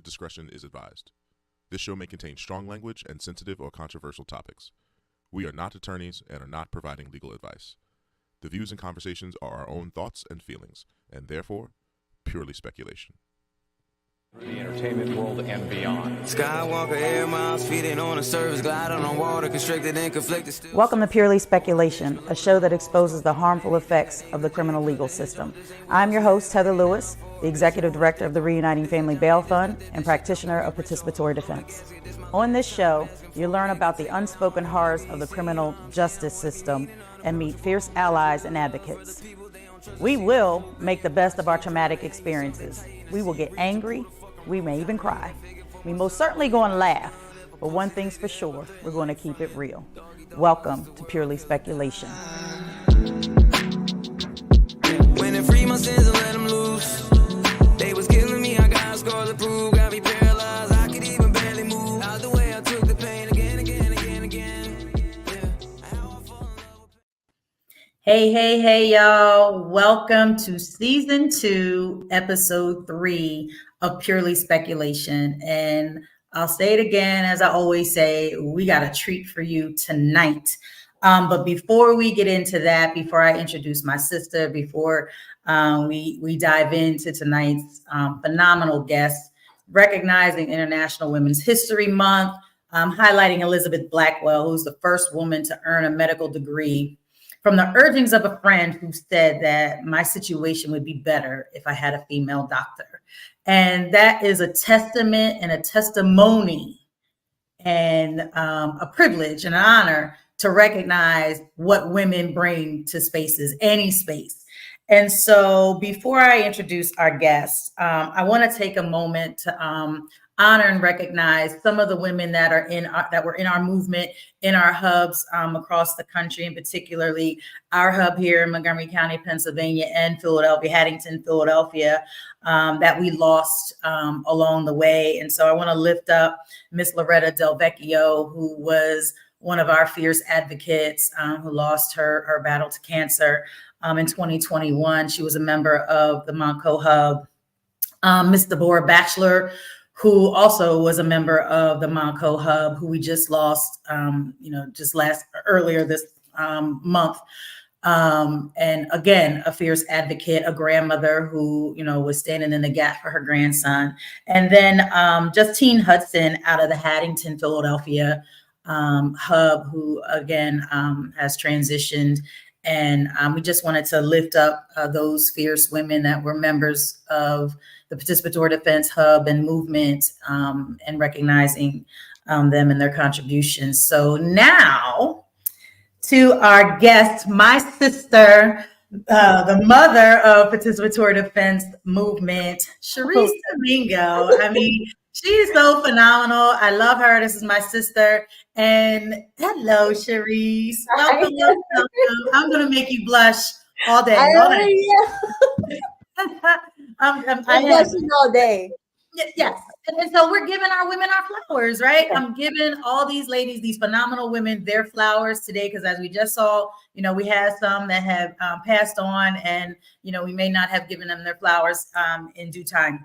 Discretion is advised. This show may contain strong language and sensitive or controversial topics. We are not attorneys and are not providing legal advice. The views and conversations are our own thoughts and feelings, and therefore, purely speculation. The entertainment world and beyond. Skywalker air miles, feeding on a surface, gliding on water, constricted and conflicted. Welcome to Purely Speculation, a show that exposes the harmful effects of the criminal legal system. I'm your host, Heather Lewis, the Executive Director of the Reuniting Family Bail Fund and practitioner of participatory defense. On this show, you'll learn about the unspoken horrors of the criminal justice system and meet fierce allies and advocates. We will make the best of our traumatic experiences. We will get angry. We may even cry. We most certainly going to laugh, but one thing's for sure, we're going to keep it real. Welcome to Purely Speculation. When they free my sins and let them loose, they was killing me, I got scars to prove, got me paralyzed, I could even barely move. Out the way I took the pain again. Hey, y'all. Welcome to Season 2, Episode 3 of Purely Speculation. And I'll say it again, as I always say, we got a treat for you tonight. But before we get into that, before I introduce my sister, before we dive into tonight's phenomenal guest, recognizing International Women's History Month, highlighting Elizabeth Blackwell, who's the first woman to earn a medical degree from the urgings of a friend who said that my situation would be better if I had a female doctor. And that is a testament and a testimony and a privilege and an honor to recognize what women bring to spaces, any space. And so before I introduce our guests, I want to take a moment to honor and recognize some of the women that are that were in our movement, in our hubs across the country, and particularly our hub here in Montgomery County, Pennsylvania, and Philadelphia, Haddington, Philadelphia, that we lost along the way. And so I want to lift up Miss Loretta Del Vecchio, who was one of our fierce advocates, who lost her battle to cancer in 2021. She was a member of the Montco Hub. Miss Deborah Batchelor, who also was a member of the Montco Hub, who we just lost, earlier this month. And again, a fierce advocate, a grandmother who, was standing in the gap for her grandson. And then Justine Hudson out of the Haddington, Philadelphia hub, who again has transitioned. And we just wanted to lift up those fierce women that were members of the Participatory Defense Hub and movement, and recognizing them and their contributions. So now to our guest, my sister, the mother of Participatory Defense movement, Charrise Domingo. I mean, she's so phenomenal. I love her. This is my sister. And hello, Charrise. Welcome. I'm going to make you blush all day. I'm blushing all day. Yes. And so we're giving our women our flowers, right? I'm giving all these ladies, these phenomenal women, their flowers today, because as we just saw, we had some that have passed on, and, we may not have given them their flowers in due time.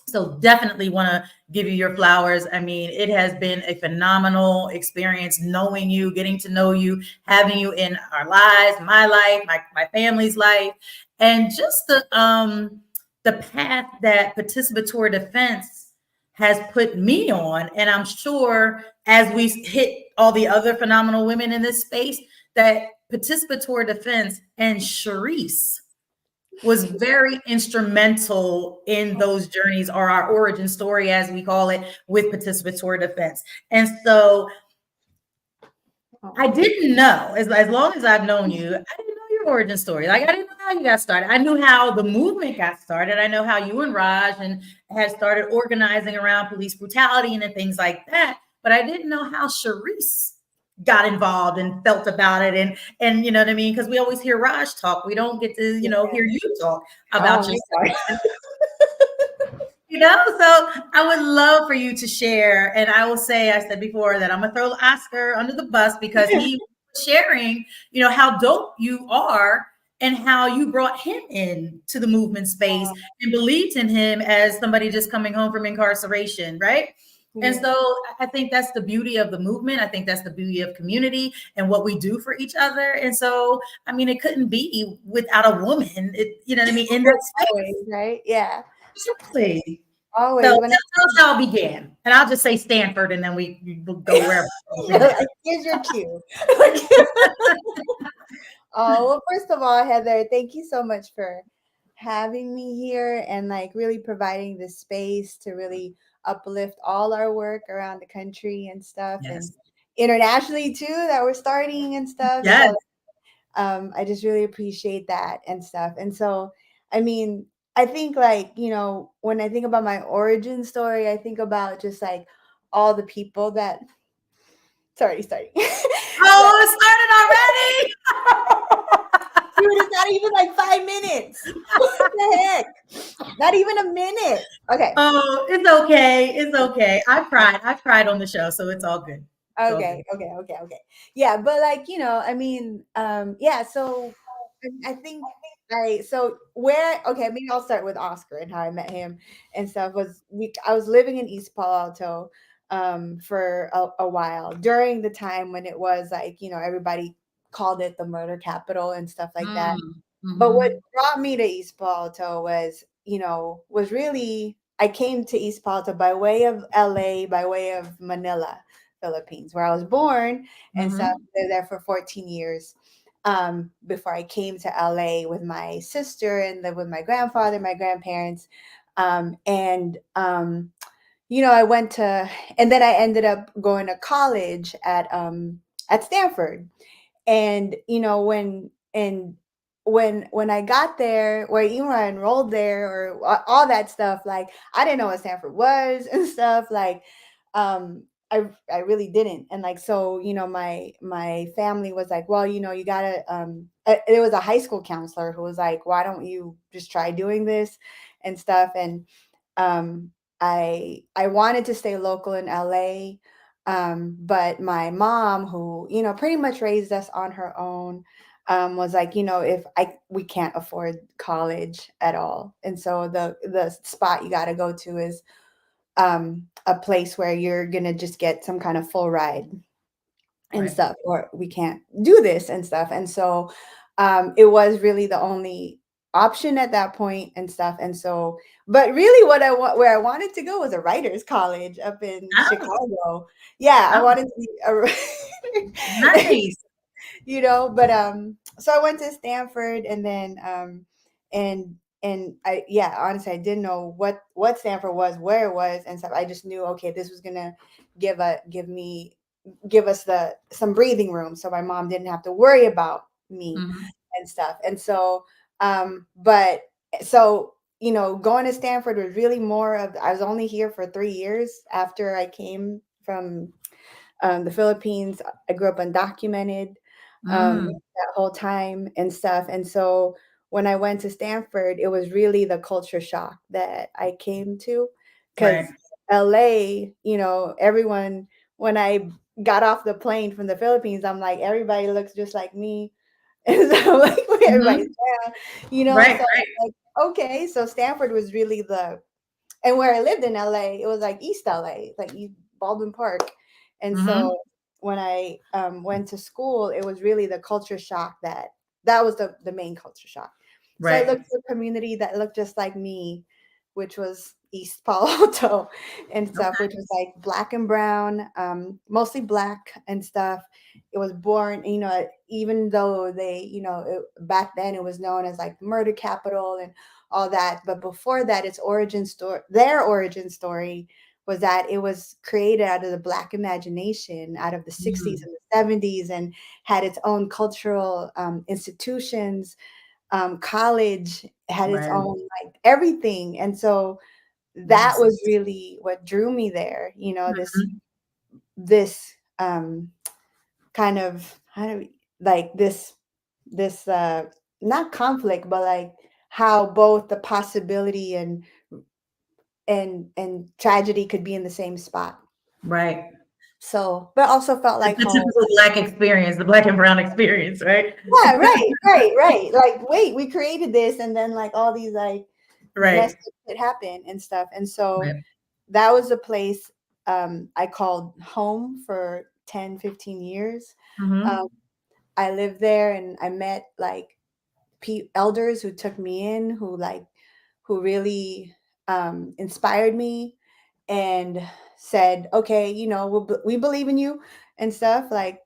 So definitely want to give you your flowers. I mean, it has been a phenomenal experience knowing you, getting to know you, having you in our lives, my life, my family's life, and just the path that participatory defense has put me on. And I'm sure as we hit all the other phenomenal women in this space, that participatory defense and Charisse was very instrumental in those journeys, or our origin story, as we call it, with participatory defense. And so I didn't know, as long as I've known you, I didn't know your origin story. Like, I didn't know how you got started. I knew how the movement got started. I know how you and Raj had started organizing around police brutality and things like that. But I didn't know how Charisse got involved and felt about it, and you know what I mean, because we always hear Raj talk, we don't get to hear you talk about yourself. So I would love for you to share. And I will say, I said before that I'm gonna throw Oscar under the bus because he was sharing how dope you are and how you brought him in to the movement space and believed in him as somebody just coming home from incarceration, right? And Yeah. so I think that's the beauty of the movement. I think that's the beauty of community and what we do for each other. And so, I mean, it couldn't be without a woman, you know what I mean, in that space. Always, right? Yeah. Exactly. Always. So When tell us how it began. And I'll just say Stanford and then we'll go wherever. here's your cue. Oh, well, first of all, Heather, thank you so much for having me here and like really providing this space to really uplift all our work around the country and stuff, and Yes. internationally too, that we're starting and stuff. Yes. So I just really appreciate that and stuff. And so, I mean, I think like, when I think about my origin story, I think about just like all the people that, sorry. Oh, it started already. Dude, it's not even like 5 minutes. What the heck? Not even a minute. Okay. Oh, it's okay. It's okay. I cried on the show, so it's all good. It's all Okay. good. Yeah, but like, I mean, yeah, so I think maybe I'll start with Oscar and how I met him and stuff. I was living in East Palo Alto for a while during the time when it was like, everybody called it the murder capital and stuff like that. But what Mhm. brought me to East Palo Alto was really, I came to East Palo Alto by way of LA, by way of Manila, Philippines, where I was born and stuff. Mhm. Lived there for 14 years before I came to LA with my sister and lived with my grandfather, my grandparents. I went to, and then I ended up going to college at Stanford. And when I got there, or even when I enrolled there, or all that stuff, like I didn't know what Stanford was and stuff. Like, I really didn't. And like, so my family was like, well, you gotta. It was a high school counselor who was like, why don't you just try doing this and stuff? And um, I wanted to stay local in LA. But my mom, who, pretty much raised us on her own, was like, if we can't afford college at all. And so the spot you got to go to is a place where you're going to just get some kind of full ride and Right. stuff, or we can't do this and stuff. And so it was really the only option at that point and stuff. And so, but really where I wanted to go was a writer's college up in Oh, Chicago. Yeah, I oh, wanted to be a nice. but so I went to Stanford, and then and I, yeah, honestly, I didn't know what Stanford was, where it was and stuff. I just knew, okay, this was gonna give us some breathing room, so my mom didn't have to worry about me Mhm. and stuff. And so but so going to Stanford was really more of, I was only here for 3 years after I came from the Philippines. I grew up undocumented Mm, that whole time and stuff. And so when I went to Stanford, it was really the culture shock that I came to, right. because LA, everyone, when I got off the plane from the Philippines, I'm like, everybody looks just like me. And so like everybody's Mhm. so Right, right. like, okay, so Stanford was really and where I lived in LA, it was like East LA, like East Baldwin Park. And Mhm. so when I went to school, it was really the culture shock that was the main culture shock. So I Right. looked for a community that looked just like me, which was East Palo Alto and stuff, Okay. which was like black and brown, mostly black and stuff. It was born, even though back then it was known as like murder capital and all that. But before that, their origin story was that it was created out of the Black imagination, out of the 60s Mm, and the 70s, and had its own cultural institutions. College had its right. own, like, everything. And so that Yes. was really what drew me there, Mhm. this kind of, how do we, like, this not conflict, but like how both the possibility and tragedy could be in the same spot. Right. So, but also felt like The home. typical Black experience, the Black and brown experience, right? Yeah, right. Like, wait, we created this, and then like all these like Right. messed up shit happen and stuff. And so Right. that was a place I called home for 10, 15 years. Mm-hmm. Um, I lived there and I met like elders who took me in, who really inspired me and said, okay, we believe in you and stuff. Like,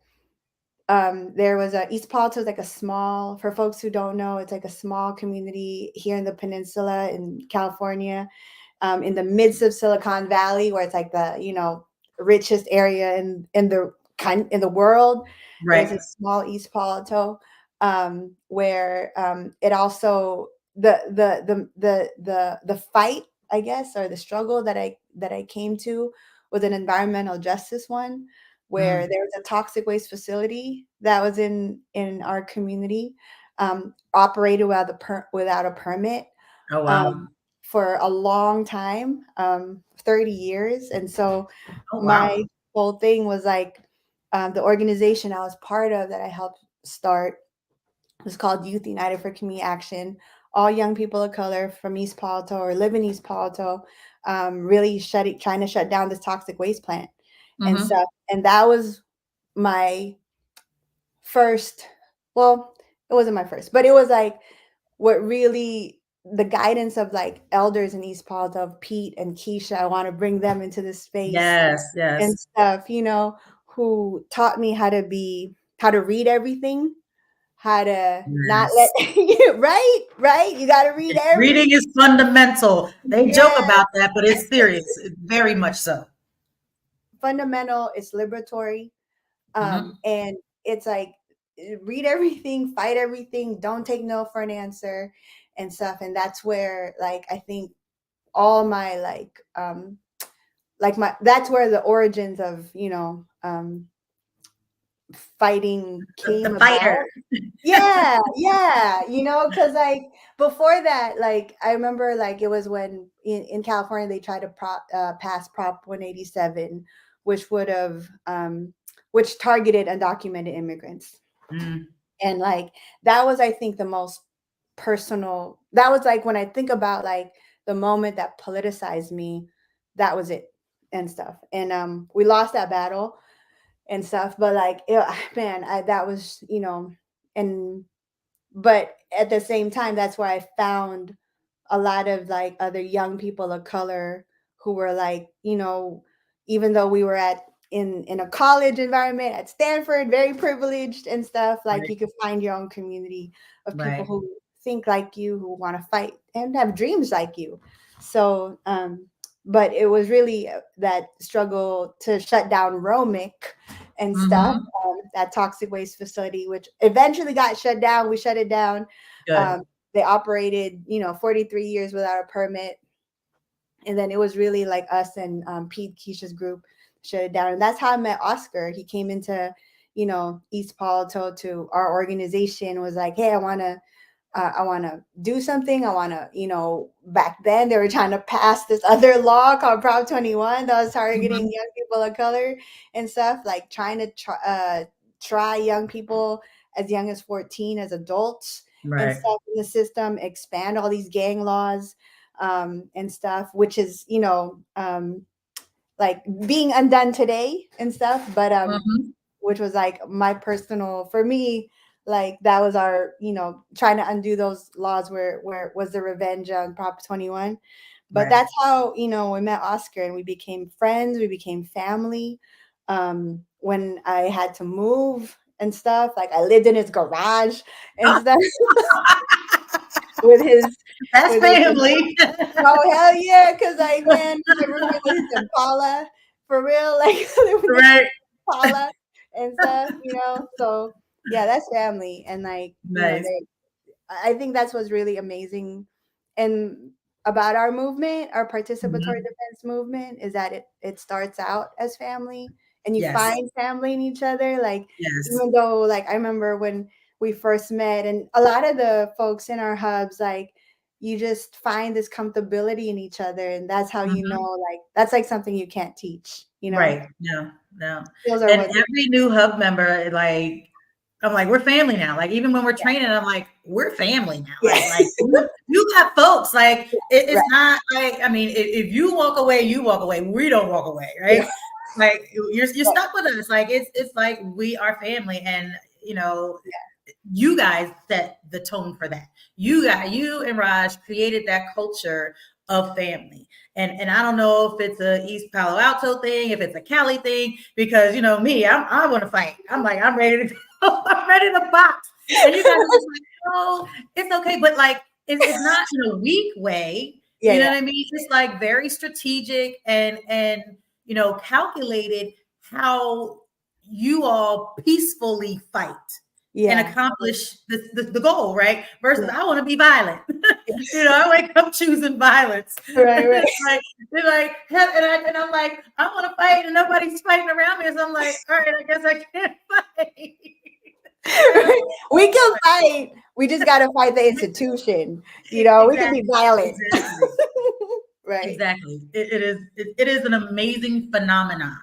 there was a East Palo Alto is like a small, for folks who don't know, it's like a small community here in the peninsula in California, in the midst of Silicon Valley, where it's like the richest area in the world. It was a Right. small East Palo Alto, where it also the fight, I guess, or the struggle that I came to was an environmental justice one, where Mm. there was a toxic waste facility that was in our community, operated without a permit, Oh, wow. um, for a long time, 30 years. And so Oh, my wow. whole thing was like, the organization I was part of that I helped start was called Youth United for Community Action. All young people of color from East Palo Alto or live in East Palo Alto, really trying to shut down this toxic waste plant and Mm-hmm. stuff. And that was my first, well, it wasn't my first, but it was like what really the guidance of like elders in East Palo Alto, Pete and Keisha. I want to bring them into this space Yes, and yes, stuff, who taught me how to read everything, how to not let yes. right. You got to read everything. Reading is fundamental. They joke Yeah, about that, but it's serious. It's very much so. fundamental. It's liberatory, Mm-hmm. and it's like read everything, fight everything, don't take no for an answer, and stuff. And that's where like I think all my my that's where the origins of fighting The came fighter. about. Yeah, because like before that, like I remember like it was when in California they tried to pass Prop 187, which would have which targeted undocumented immigrants. Mm, And like that was, I think, the most personal. That was like when I think about like the moment that politicized me, that was it and stuff. And we lost that battle and stuff, but like man, that was and but at the same time, that's where I found a lot of like other young people of color who were like, even though we were in a college environment at Stanford, very privileged and stuff, like right, you could find your own community of people right. who think like you, who want to fight and have dreams like you. So but it was really that struggle to shut down Romic and stuff, Mm-hmm. that toxic waste facility, which eventually got shut down. We shut it down. Good. um, they operated 43 years without a permit, and then it was really like us and Pete Keisha's group shut it down. And that's how I met Oscar. He came into East Palo Alto to our organization, was like, hey, I want to do something. I want to, back then they were trying to pass this other law called Prop 21 that was targeting Mm-hmm. young people of color and stuff, like trying to try young people as young as 14 as adults and Right. stuff in the system, expand all these gang laws, and stuff, which is, like being undone today and stuff. But Mm-hmm. which was like my personal, for me, like that was our, trying to undo those laws where it was the revenge on Prop 21. But Right. that's how, we met Oscar and we became friends, we became family. When I had to move and stuff, like I lived in his garage and Oh, stuff with his that's with his family. oh hell yeah, because like man, my roommate was his Impala for real, like with the Right. Impala and stuff, So yeah, that's family, and like Nice. I think that's what's really amazing, and about our movement, our participatory Mm-hmm. defense movement, is that it starts out as family, and you Yes. find family in each other. Like Yes. even though like I remember when we first met, and a lot of the folks in our hubs, like you just find this comfortability in each other, and that's how you Mhm. know, like that's like something you can't teach, you know. Right. No. Those are And what. every new hub member, like, I'm like, we're family now. Like, even when we're training, I'm like, we're family now. Yeah. Like you got folks. Like, it's Right. not like, I mean, if you walk away, you walk away. We don't walk away, right? Yeah. Like you're stuck with us. Like it's like we are family, and you know, you guys set the tone for that. You and Raj created that culture of family. And I don't know if it's a East Palo Alto thing, if it's a Cali thing, because you know me, I want to fight. I'm like, I'm ready to go. I'm ready to box. And you guys are just like, oh, it's okay. But like, it's not in a weak way. Yeah, You know yeah, what I mean? It's like very strategic and you know, calculated how you all peacefully fight and yeah, accomplish the goal, right? Versus yeah. I want to be violent. You know, I wake up choosing violence. Right, right. It's like they're like, and I'm like, I want to fight, and nobody's fighting around me. So I'm like, all right, I guess I can't fight. We can fight. We just got to fight the institution. You know, we can be violent. Exactly. Right. Exactly. It is an amazing phenomenon.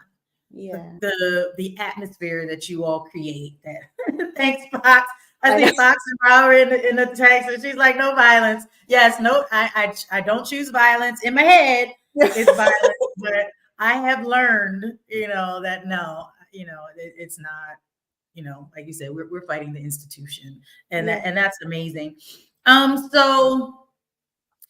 Yeah. The atmosphere that you all create. That thanks, Fox. I I see know. Fox and Bauer in the text, and she's like, "No violence." Yes, no, I don't choose violence in my head. It's violence, but I have learned, you know, that no, you know, it's not. You know, like you said, we're fighting the institution, and Yeah. that's amazing. So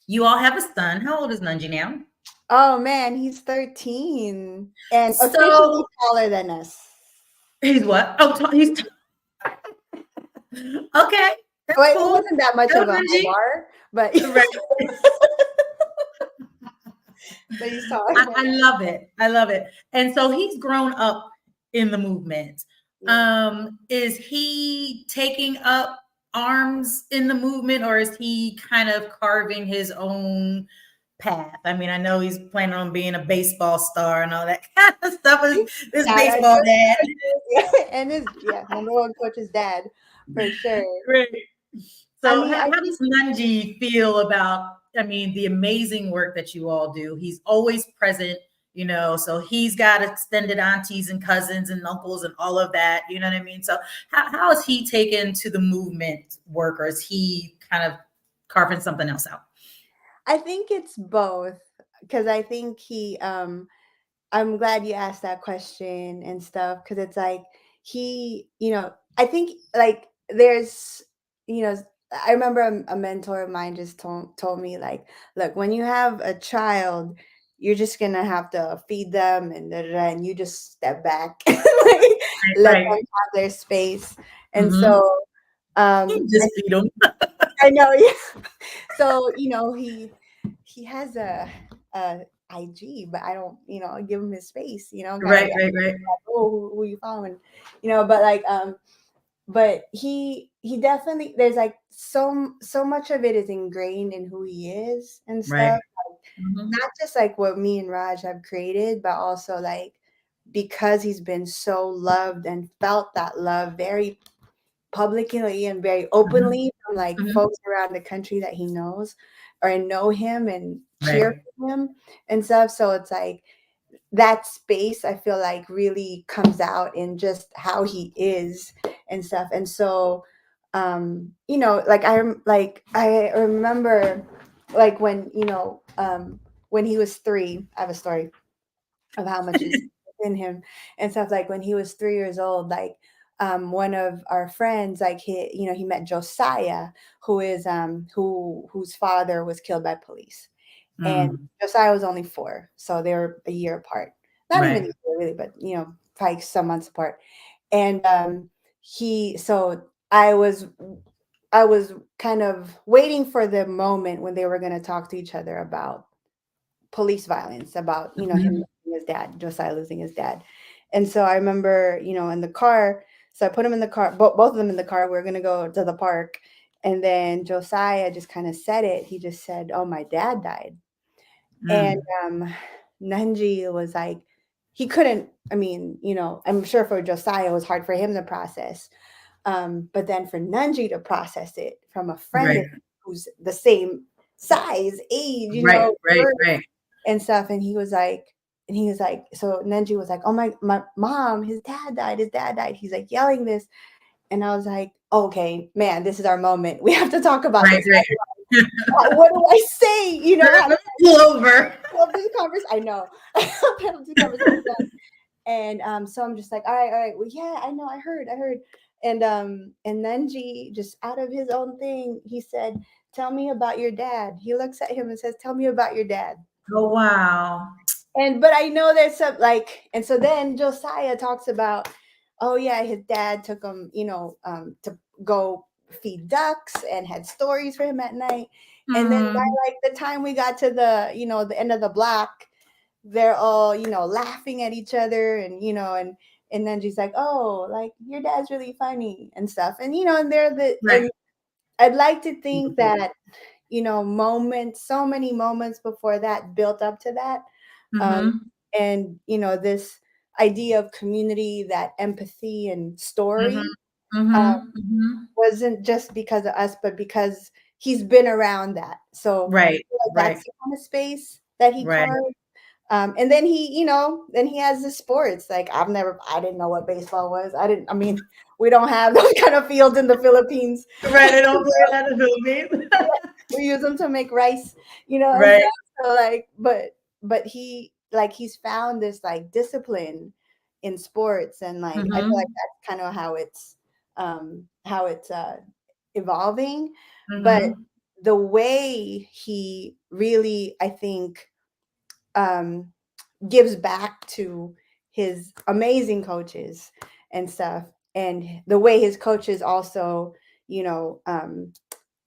you all have a son. How old is Nunji now? Oh man, he's 13 and officially So taller than us. he's what? Oh, he's okay. That's Well, it cool. wasn't that much Go of a high Nunji. bar, but Right. but he's taller than I us. love it. I love it. And so he's grown up in the movement. Yeah. Is he taking up arms in the movement, or is he kind of carving his own path? I mean, I know he's planning on being a baseball star and all that kind of stuff. This Shout out baseball to dad. and his number one coach's dad for sure. Great. I So mean, I how does Nunji feel about, I mean, the amazing work that you all do? He's always present, you know, so he's got extended aunties and cousins and uncles and all of that, you know what I mean? So how is he taken to the movement work, or is he kind of carving something else out? I think it's both because I think I'm glad you asked that question and stuff because it's like I think like there's, I remember a mentor of mine just told me like, look, when you have a child, you're just gonna have to feed them and da, da, da, and you just step back, like, let them Right. have their space. And Mm-hmm. so Just feed him. I know, yeah. So he has a IG, but I don't, give him his space, Right, gotta right. oh, who you following, but like but he definitely there's like so much of it is ingrained in who he is and Right. stuff, Mm-hmm. not just like what me and Raj have created, but also like because he's been so loved and felt that love very publicly and very openly from like Mm-hmm. folks around the country that he knows or know him and cheer Right. for him and stuff. So it's like that space I feel like really comes out in just how he is and stuff. And so I remember like when he was 3, I have a story of how much is in him and stuff. Like when he was 3 years old, like one of our friends, like he met Josiah, who is whose father was killed by police. And Mm. Josiah was only 4, so they were a year apart. Not even a Right. year really, but probably some months apart. And so I was kind of waiting for the moment when they were going to talk to each other about police violence, about him Mhm. losing his dad, Josiah losing his dad. And so I remember, in the car, so I put him in the car, both of them in the car. We are going to go to the park. And then Josiah just kind of said it. He just said, "Oh, my dad died." And Mm. Nunji was like, he couldn't, I mean, I'm sure for Josiah it was hard for him to process. But then for Nunji to process it from a friend of Right. his who's the same size, age, you Right, know, right, birth right. and stuff. And he was like, so Nenji was like, oh my mom, his dad died. He's like yelling this. And I was like, okay, man, this is our moment. We have to talk about Right, this. right. What do I say? You know, Let me pull over. this conversation. I know. This conversation. And so I'm just like, all right. Well, yeah, I know, I heard. And Nenji, just out of his own thing, he said, tell me about your dad. He looks at him and says, tell me about your dad. Oh, wow. But I know there's some like, and so then Josiah talks about, oh yeah, his dad took him, you know, to go feed ducks and had stories for him at night. And then by like the time we got to the, you know, the end of the block, they're all, you know, laughing at each other, and you know, and then she's like, oh, like your dad's really funny and stuff, and you know, and Right. and I'd like to think that, you know, so many moments before that built up to that. And you know, this idea of community, that empathy and story, wasn't just because of us, but because he's been around that. So I Right, feel like right, that's the kind of space that he right. carved. And then he, you know, then he has the sports. Like I didn't know what baseball was. I mean, we don't have those kind of fields in the Philippines. Right, they don't play that in the Philippines. We use them to make rice, you know. Right. So like, but he's found this like discipline in sports, and like I feel like that's kind of how it's evolving. But the way he really, I think, gives back to his amazing coaches and stuff, and the way his coaches also, you know,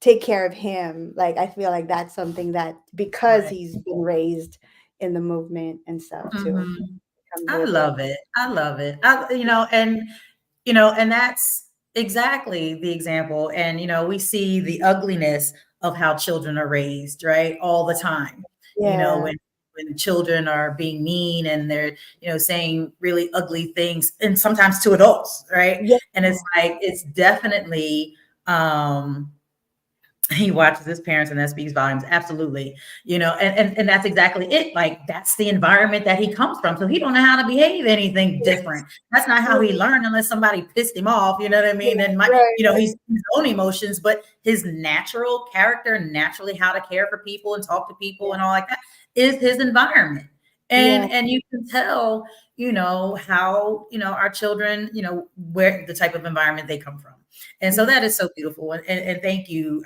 take care of him. Like I feel like that's something that, because he's been raised in the movement and stuff too. I love it. And that's exactly the example. And, you know, we see the ugliness of how children are raised, right? All the time. You know, Yeah. when children are being mean and they're, you know, saying really ugly things, and sometimes to adults, right? Yeah. And it's like, it's definitely, he watches his parents, and that speaks volumes. Absolutely. You know, and that's exactly it. Like that's the environment that he comes from. So he don't know how to behave anything different. That's not how he learned, unless somebody pissed him off. You know what I mean? And you know, he's his own emotions, but his natural character, naturally how to care for people and talk to people and all like that, is his environment. And you can tell, you know, how, you know, our children, you know, where the type of environment they come from. And so that is so beautiful. And thank you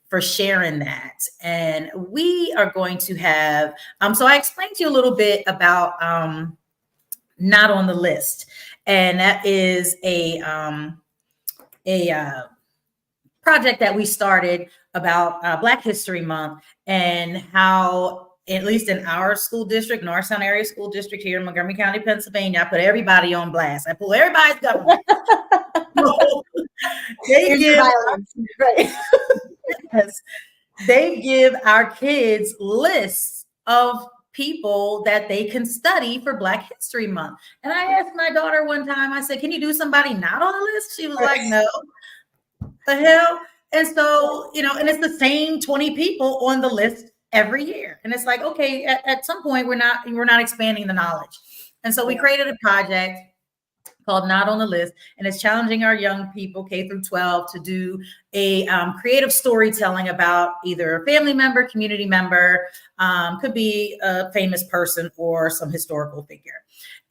for sharing that. And we are going to have, so I explained to you a little bit about Not on the List. And that is a project that we started about Black History Month, and how, at least in our school district, Norristown Area School District here in Montgomery County, Pennsylvania, I put everybody on blast. I pull everybody's government. They give, yes, they give our kids lists of people that they can study for Black History Month. And I asked my daughter one time, I said, can you do somebody not on the list? She was like, no. The hell? And so, you know, and it's the same 20 people on the list every year. And it's like, okay, at some point we're not expanding the knowledge. And so we created a project called Not on the List, and it's challenging our young people, K through 12, to do a creative storytelling about either a family member, community member, could be a famous person or some historical figure.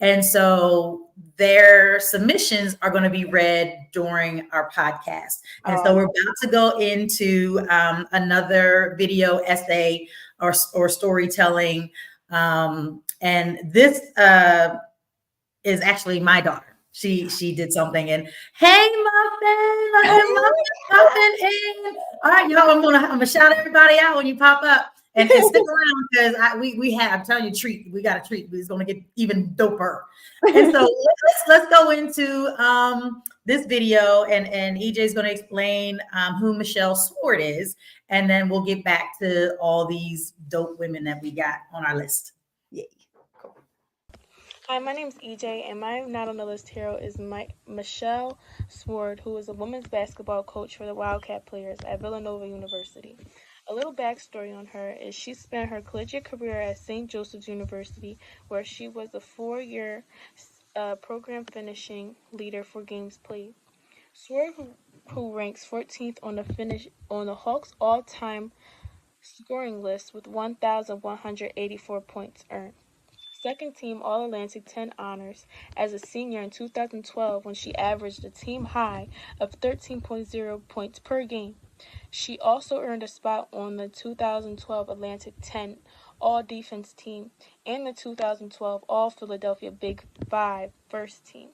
And so their submissions are going to be read during our podcast. And so we're about to go into another video essay or storytelling. And this is actually my daughter. She did something, and hey, Muffin in. All right, y'all, I'm gonna shout everybody out when you pop up, and stick around, because I'm telling you, treat. We got a treat. It's gonna get even doper. And so let's go into this video, and EJ is gonna explain who Michelle Sword is, and then we'll get back to all these dope women that we got on our list. Hi, my name is EJ, and my Not on the List hero is Michelle Sword, who is a women's basketball coach for the Wildcat players at Villanova University. A little backstory on her is she spent her collegiate career at St. Joseph's University, where she was the 4-year program finishing leader for games played. Sword, who ranks 14th on the Hawks' all-time scoring list with 1,184 points earned. Second team All-Atlantic 10 honors as a senior in 2012 when she averaged a team high of 13.0 points per game. She also earned a spot on the 2012 Atlantic 10 All-Defense team and the 2012 All-Philadelphia Big Five first team.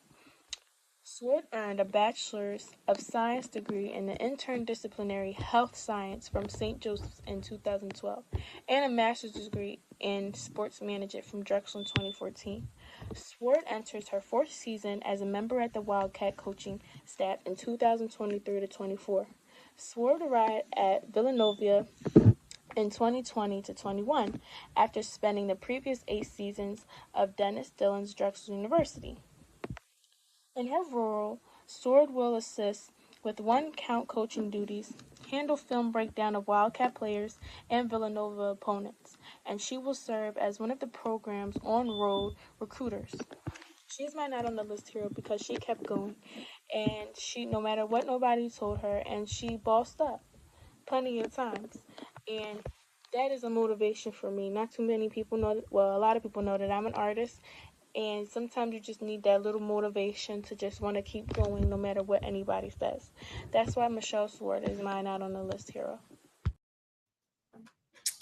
Sword earned a Bachelor's of Science degree in the Interdisciplinary Health Science from St. Joseph's in 2012 and a Master's degree in Sports Management from Drexel in 2014. Sword enters her 4th season as a member at the Wildcat coaching staff in 2023 to 24. Sword arrived at Villanova in 2020 to 21 after spending the previous 8 seasons of Dennis Dillon's Drexel University. In her role, Sword will assist with one-count coaching duties, handle film breakdown of Wildcat players and Villanova opponents, and she will serve as one of the program's on-road recruiters. She's my not on the list hero because she kept going, and she, no matter what nobody told her, and she bossed up plenty of times, and that is a motivation for me. Not too many people know that, well, a lot of people know that I'm an artist, and sometimes you just need that little motivation to just want to keep going no matter what anybody says. That's why Michelle Sword is my not on the list hero.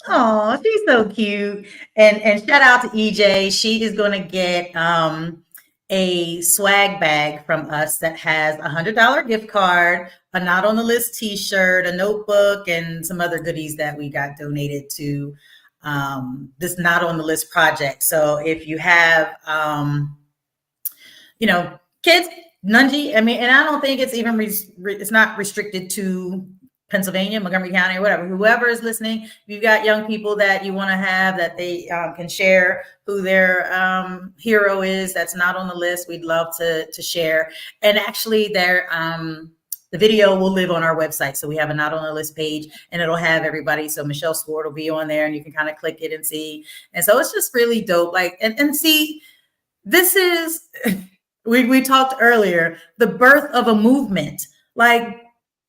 Oh, she's so cute. And shout out to EJ. She is going to get a swag bag from us that has a $100 gift card, a not on the list t-shirt, a notebook, and some other goodies that we got donated to this not on the list project. So if you have kids, Nunji, I mean, and I don't think it's even it's not restricted to Pennsylvania, Montgomery County, or whatever. Whoever is listening, if you've got young people that you want to have that they can share who their hero is that's not on the list, we'd love to share. And actually, the video will live on our website. So we have a not on the list page and it'll have everybody. So Michelle Sword will be on there and you can kind of click it and see. And so it's just really dope. Like, and see, this is, we talked earlier, the birth of a movement. Like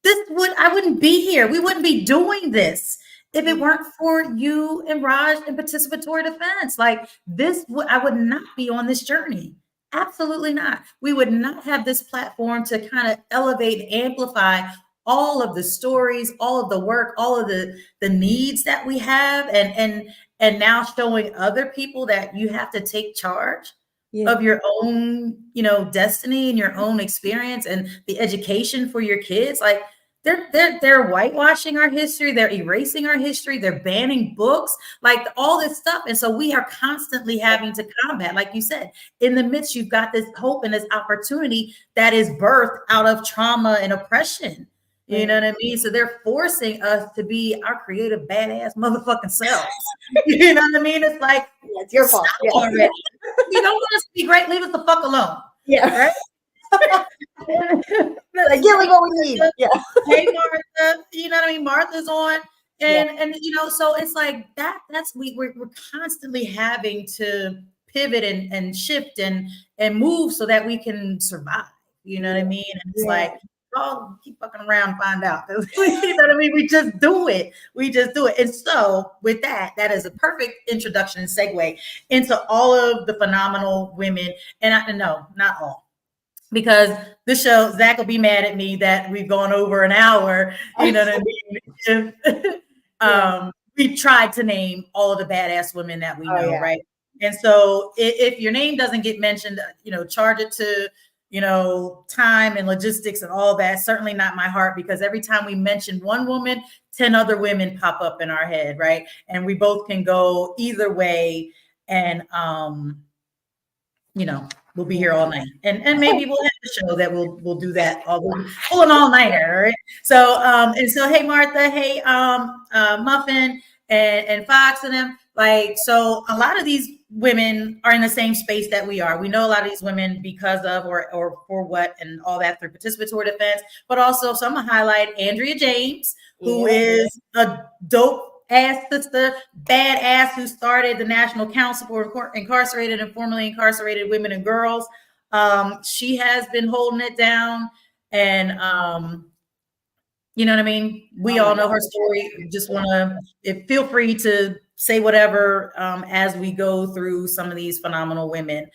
I wouldn't be here. We wouldn't be doing this if it weren't for you and Raj and Participatory Defense. Like I would not be on this journey. Absolutely not. We would not have this platform to kind of elevate, amplify all of the stories, all of the work, all of the needs that we have, and now showing other people that you have to take charge of your own, destiny and your own experience and the education for your kids. Like they're whitewashing our history, they're erasing our history, they're banning books, like all this stuff. And so we are constantly having to combat, like you said, in the midst, you've got this hope and this opportunity that is birthed out of trauma and oppression. You know what I mean? So they're forcing us to be our creative, badass motherfucking selves. You know what I mean? It's like, it's your fault. You don't want us to be great, leave us the fuck alone. Yeah. Right? Like, give me what we need. Yeah. Hey, Martha, you know what I mean? Martha's on. And so it's like we're constantly having to pivot and shift and move so that we can survive. You know what I mean? And it's like, oh, keep fucking around and find out. You know what I mean? We just do it. And so with that is a perfect introduction and segue into all of the phenomenal women. And no, not all. Because this show, Zach will be mad at me that we've gone over an hour. You know what I mean? We tried to name all of the badass women that we know, right? And so if your name doesn't get mentioned, charge it to, time and logistics and all that. Certainly not my heart, because every time we mention one woman, 10 other women pop up in our head, right? And we both can go either way. And, we'll be here all night, and maybe we'll have a show that we'll do that pull an all-nighter, right? So hey Martha, hey Muffin and Fox and them, like, so a lot of these women are in the same space that we are. We know a lot of these women because of or for what and all that through Participatory Defense, but also so I'm gonna highlight Andrea James, who Yeah. is a dope ass sister, badass, who started the National Council for Incarcerated and Formerly Incarcerated Women and Girls. She has been holding it down, and you know what I mean? We Oh all my know her God. story. Just want to feel free to say whatever as we go through some of these phenomenal women.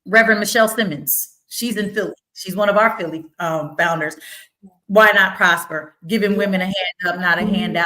Reverend Michelle Simmons, she's in Philly. She's one of our Philly founders. Why not prosper? Giving women a hand up, not a handout,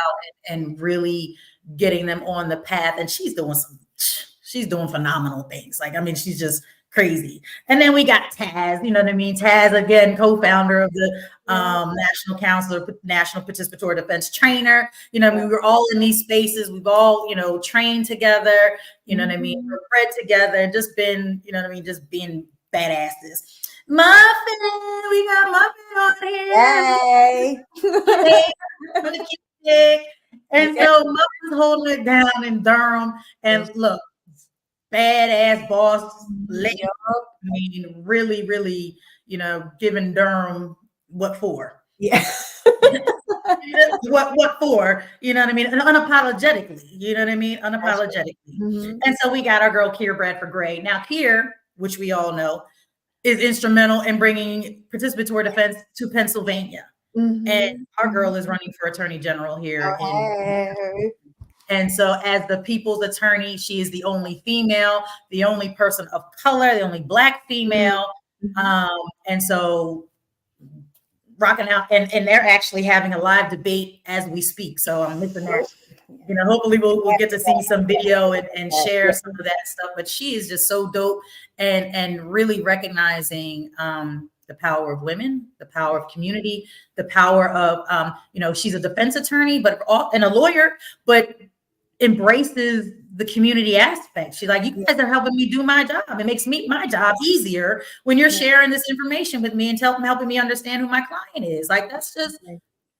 and really getting them on the path. And she's doing phenomenal things. Like, I mean, she's just crazy. And then we got Taz, you know what I mean? Taz, again, co-founder of the National Council, National Participatory Defense Trainer. You know what I mean? We're all in these spaces. We've all, you know, trained together, you know what I mean? We're bred together and just been, you know what I mean? Just being badasses. Muffin, we got Muffin on here. Hey. And so Muffin's holding it down in Durham. And look, badass boss lady. I mean, really, really, you know, giving Durham what for. Yeah. what for? You know what I mean? And unapologetically, you know what I mean? Unapologetically. And so we got our girl Kier Bradford Gray. Now, Kier, which we all know, is instrumental in bringing participatory defense to Pennsylvania. And our girl is running for attorney general here. And so as the people's attorney, she is the only female, the only person of color, the only Black female. And so rocking out, and they're actually having a live debate as we speak. So I'm missing that. You know, hopefully we'll get to see some video and share some of that stuff. But she is just so dope and really recognizing the power of women, the power of community, the power of, you know, she's a defense attorney, and a lawyer, but embraces the community aspect. She's like, you guys are helping me do my job. It makes my job easier when you're sharing this information with me and helping me understand who my client is. Like, that's just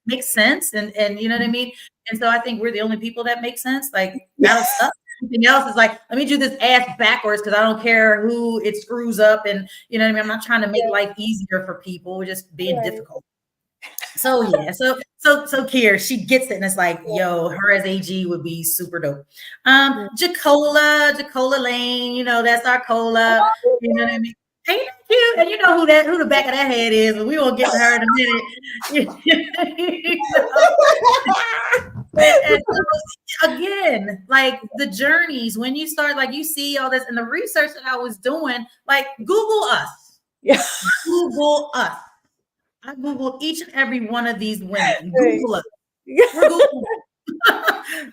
makes sense. And you know what I mean? And so I think we're the only people that make sense. Like, out of stuff. Everything else is like, let me do this ass backwards because I don't care who it screws up. And you know what I mean? I'm not trying to make life easier for people. We're just being difficult. So yeah, so Kier, she gets it, and it's like, yo, her as AG would be super dope. Jacola Lane, you know, that's our cola. You know what I mean? Ain't that cute? And you know who the back of that head is, but we won't get to her in a minute. And so, again, like the journeys, when you start, like you see all this and the research that I was doing, like Google us. Yeah. Google us. I Googled each and every one of these women. Google us. We're Googleable.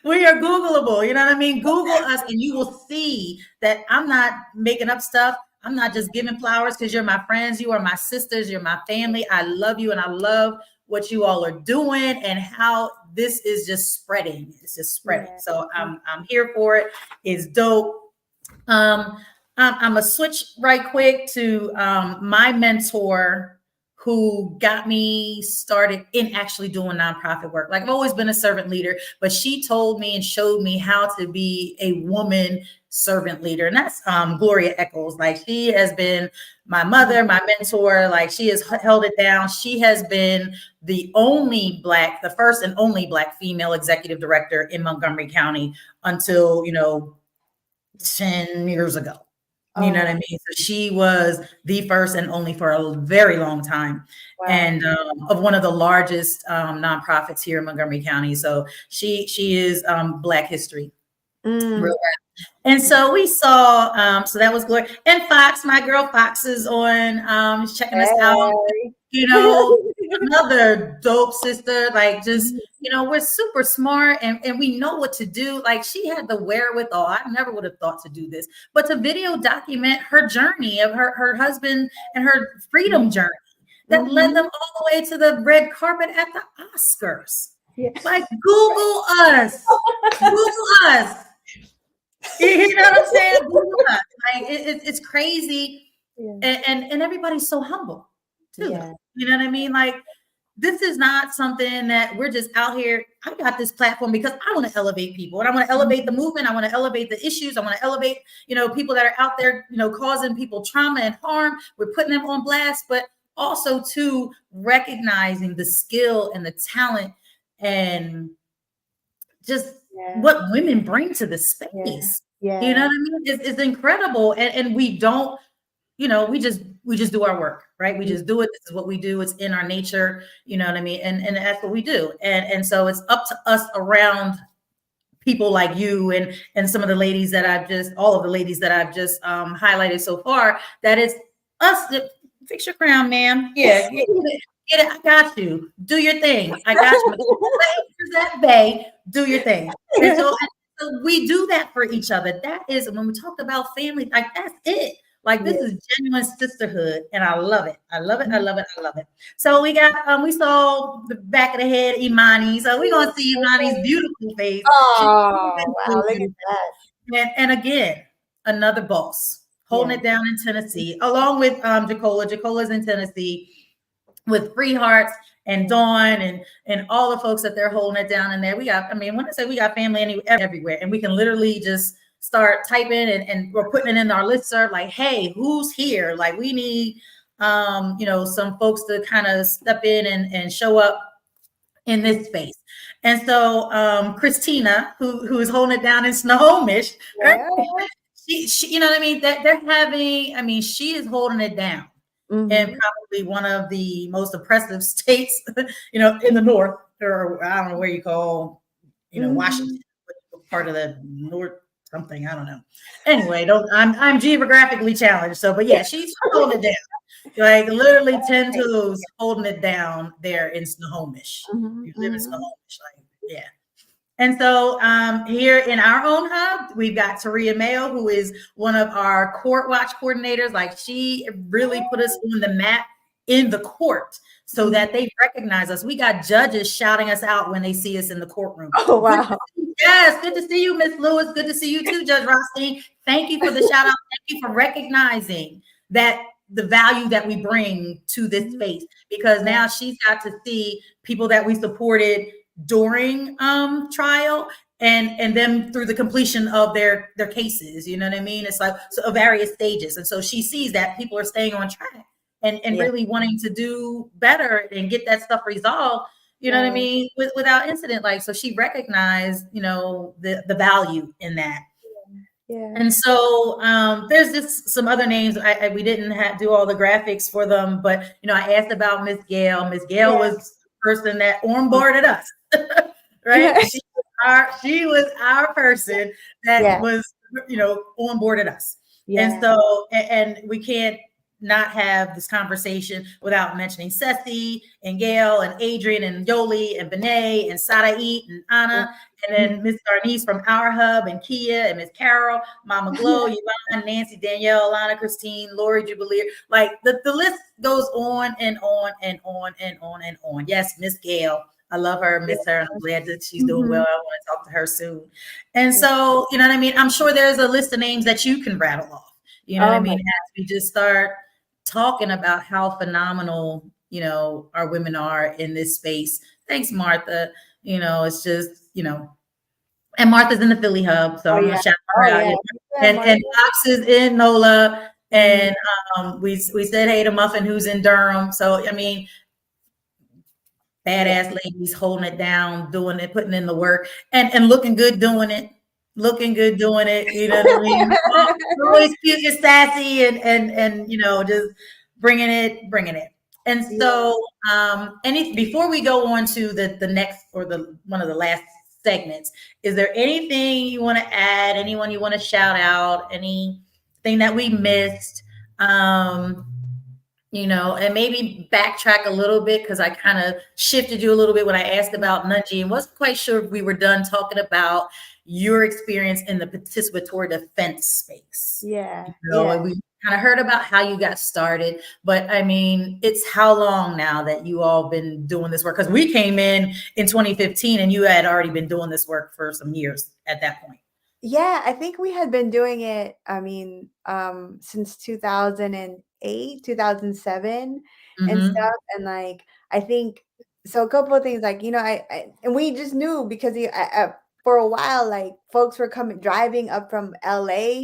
We are Googleable. You know what I mean? Google us and you will see that I'm not making up stuff. I'm not just giving flowers because you're my friends. You are my sisters. You're my family. I love you and I love what you all are doing and how this is just spreading. It's just spreading. So I'm here for it. It's dope. I'm gonna switch right quick to my mentor, who got me started in actually doing nonprofit work. Like, I've always been a servant leader, but she told me and showed me how to be a woman servant leader. And that's Gloria Eccles. Like, she has been my mother, my mentor. Like, she has held it down. She has been the first and only Black female executive director in Montgomery County until, 10 years ago. You know what I mean? So she was the first and only for a very long time. Wow. And of one of the largest nonprofits here in Montgomery County. So she is Black history. And so we saw, so that was Gloria. And Fox, my girl Fox is on, checking us out. Another dope sister, like just, we're super smart and we know what to do. Like, she had the wherewithal. I never would have thought to do this, but to video document her journey of her husband and her freedom journey that led them all the way to the red carpet at the Oscars. Yes. Like, Google us. Google us. You know what I'm saying? Google us. Like, it's crazy. Yeah. And everybody's so humble too. Yeah. You know what I mean? Like, this is not something that we're just out here. I got this platform because I want to elevate people and I want to elevate the movement. I want to elevate the issues. I want to elevate, people that are out there, causing people trauma and harm. We're putting them on blast, but also to recognizing the skill and the talent and just what women bring to the space. You know what I mean? It's incredible. And we don't, we just do our work, right? We just do it. This is what we do. It's in our nature. You know what I mean? And that's what we do. And so it's up to us around people like you and some of the ladies that all of the ladies that I've just highlighted so far, that it's us that fix your crown, ma'am. Yeah, get it. I got you. Do your thing. I got you. That bay, do your thing. And so we do that for each other. That is, when we talk about family, like that's it. Like this is genuine sisterhood, and I love it. I love it. I love it. I love it. So we got we saw the back of the head, Imani. So we're gonna see Imani's beautiful face. Oh, wow, look at that. And again, another boss holding it down in Tennessee, along with Jacola. Jacola's in Tennessee with Free Hearts and Dawn and all the folks that they're holding it down in there. We got, when I say we got family everywhere, and we can literally just start typing and we're putting it in our listserv, like, hey, who's here? Like we need, some folks to kind of step in and show up in this space. And so Christina, who is holding it down in Snohomish, she you know what I mean? That they're having, she is holding it down. Mm-hmm. And probably one of the most oppressive states, in the north, or I don't know where you call, Washington, part of the north, something, I don't know. Anyway, I'm geographically challenged. So, but yeah, she's holding it down, like literally 10 toes holding it down there in Snohomish. You live in Snohomish, like, yeah. And so here in our own hub, we've got Taria Mayo, who is one of our court watch coordinators. Like she really put us on the map in the court so that they recognize us. We got judges shouting us out when they see us in the courtroom. Oh, wow. Yes, good to see you, Miss Lewis. Good to see you too, Judge Rothstein. Thank you for the shout out. Thank you for recognizing that the value that we bring to this space, because now she's got to see people that we supported during trial and then through the completion of their cases. You know what I mean? It's like so various stages. And so she sees that people are staying on track and really wanting to do better and get that stuff resolved, you know what I mean, without incident. Like, so she recognized, the value in that. Yeah. And so there's just some other names. We didn't do all the graphics for them, but I asked about Miss Gail. Miss Gail was the person that onboarded us. Right? She was our person that was, onboarded us. Yeah. And so, and we can't not have this conversation without mentioning Ceci and Gail and Adrian and Yoli and Benet and Sadait and Anna, and then Miss Darnice from our hub, and Kia and Miss Carol, Mama Glow, Yvonne, Nancy, Danielle, Alana, Christine, Lori, Jubilee. Like the list goes on and on and on and on and on. Yes, Miss Gail. I love her, miss her, and I'm glad that she's doing well. I want to talk to her soon. And so, you know what I mean? I'm sure there's a list of names that you can rattle off. You know what I mean? As we just start talking about how phenomenal, our women are in this space. Thanks, Martha. It's just, and Martha's in the Philly hub. So I'm going to shout her out. Yeah. And Fox is in NOLA. And we said, hey, to Muffin, who's in Durham. So, badass ladies holding it down, doing it, putting in the work, and looking good doing it. Looking good doing it, you know what I mean? Always cute and sassy and just bringing it. And so before we go on to the next or one of the last segments, is there anything you want to add? Anyone you want to shout out? Anything that we missed? And maybe backtrack a little bit, because I kind of shifted you a little bit when I asked about Nunji and wasn't quite sure if we were done talking about your experience in the participatory defense space. Yeah. We kind of heard about how you got started, but it's how long now that you all been doing this work? Because we came in 2015 and you had already been doing this work for some years at that point. Yeah, I think we had been doing it, since 2008, 2007 and stuff. And I think, so a couple of things, and we just knew because for a while, folks were driving up from LA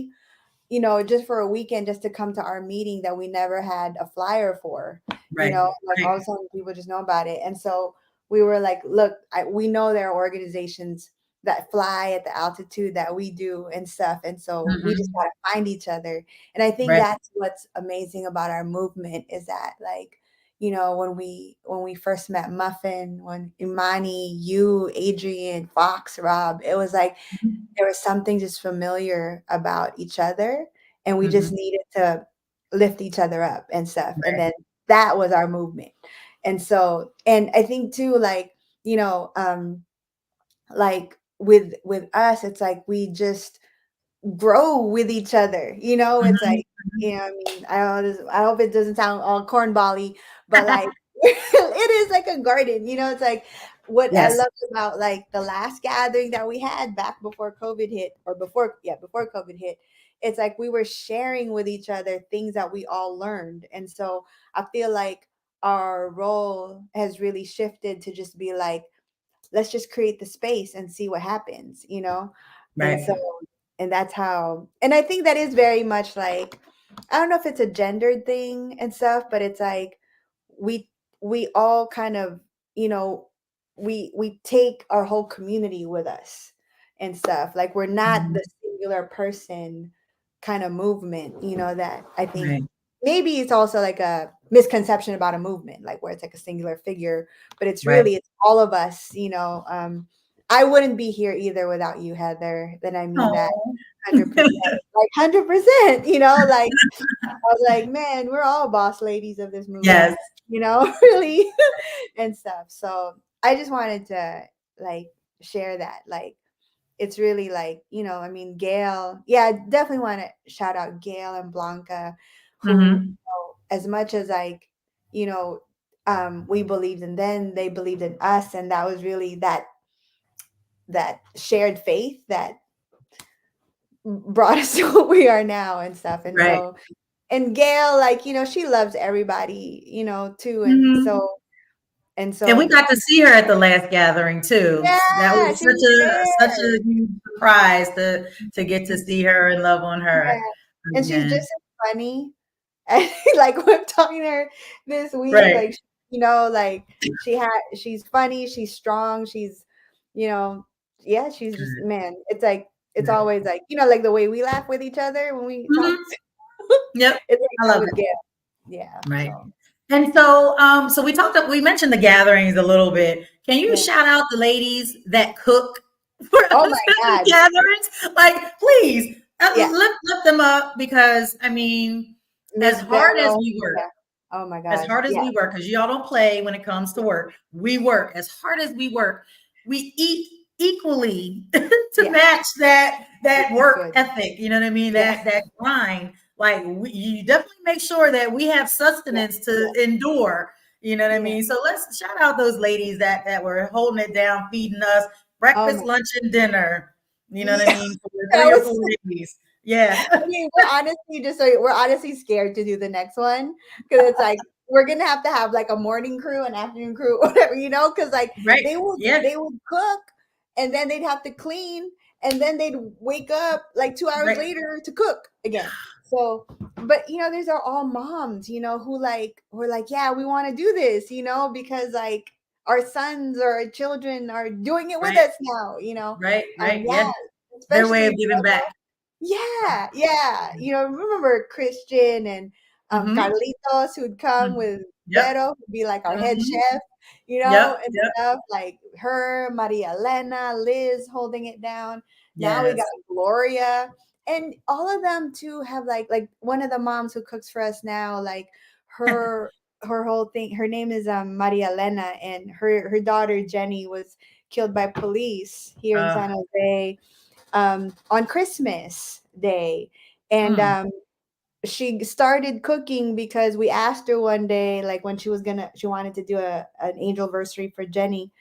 you know, just for a weekend, just to come to our meeting that we never had a flyer for, you Right. know, like Right. all of a sudden people just know about it. And so we were like, look, we know there are organizations that fly at the altitude that we do and stuff. And so we just Mhm. got to find each other. And I think Right. that's what's amazing about our movement is that, like, you know, when we first met Muffin, when Imani, you, Adrian, Fox, Rob, it was like Mhm. there was something just familiar about each other, and we just Mhm. needed to lift each other up and stuff. And Right. then that was our movement. And so, and I think too, like, you know, like with us, it's like we just grow with each other. You know, it's Mhm. like, you know, I mean, I hope it doesn't sound all cornbally, but like it is like a garden, you know, it's like what I Yes. loved about like the last gathering that we had back before COVID hit, or before COVID hit. It's like we were sharing with each other things that we all learned. And so I feel like our role has really shifted to just be like, let's just create the space and see what happens, you know? And Right. so, and that's how, and I think that is very much like, I don't know if it's a gendered thing and stuff, but it's like we we all kind of, you know, we take our whole community with us and stuff. Like we're not Mhm. the singular person kind of movement, you know, that I think Right. maybe it's also like a misconception about a movement, like where it's like a singular figure, but it's Right. really it's all of us, you know. I wouldn't be here either without you, Heather. Then I mean that Oh. 100%, like 100%, you know, like I was like, man, we're all boss ladies of this Yes. movement, you know, really, and stuff. So I just wanted to like share that. Like, it's really like, you know, I mean, Gail, yeah, I definitely want to shout out Gail and Blanca, who, Mhm. you know, as much as like, you know, we believed in them, they believed in us. And that was really that shared faith that brought us to what we are now and stuff. And Right. so, and Gail, like, you know, she loves everybody, you know, too. Mhm. And And so, we got to see her at the last gathering too. That yeah, was she was such there. a huge surprise to get to see her and love on Yeah. her And she's just again. as funny. And like we're talking to her this week, Right. like, you know, like she's funny, she's strong, she's, you know, yeah, she's just, Good. man, it's like, it's Good. always like, you know, like the way we laugh with each other when we talk. Mhm. Yep. It's like I that love with it. Gail. Yeah. Right. So, And so, so we mentioned the gatherings a little bit. Can you yeah. shout out the ladies that cook for us Oh my at the God. gatherings? Like, please Yeah. lift them up because I mean, as Miss hard as Vero. we work, Yeah. Oh my as God. hard as Yeah. we work, because y'all don't play when it comes to work. We work as hard as we work. We eat equally to Yeah. match that work Good. ethic. You know what I mean? Yeah. That grind. Like you definitely make sure that we have Yeah. sustenance to endure. You know what I Yeah. mean? So let's shout out those ladies that were holding it down, feeding us Oh breakfast, my. lunch, and dinner. You know what I Yeah. mean? For the That 3 or was 4 days. Yeah. I mean, we're honestly scared to do the next one because it's like we're gonna have like a morning crew, an afternoon crew, whatever, you know, because like Right. Yeah. they would cook and then they'd have to clean and then they'd wake up like 2 hours Right. later to cook again. So, but you know, these are all moms, you know, who are like, yeah, we want to do this, you know, because like our sons or our children are doing it with Right. us now, you know. Right. Right. Yeah, Yeah. Their way especially of giving back. yeah, yeah. You know, remember Christian and Mm-hmm. Carlitos who'd come Mm-hmm. with Yep. Vero, who'd be like our head Mhm. chef, you know, Yep, and yep, stuff like her, Maria Elena, Liz holding it down. Now we got yes. Gloria. And all of them too have like one of the moms who cooks for us now, like her her whole thing, her name is Maria Elena, and her daughter Jenny was killed by police here in Uh, San Jose on Christmas Day. And mm, she started cooking because we asked her one day, like when she wanted to do an angel versary for Jenny.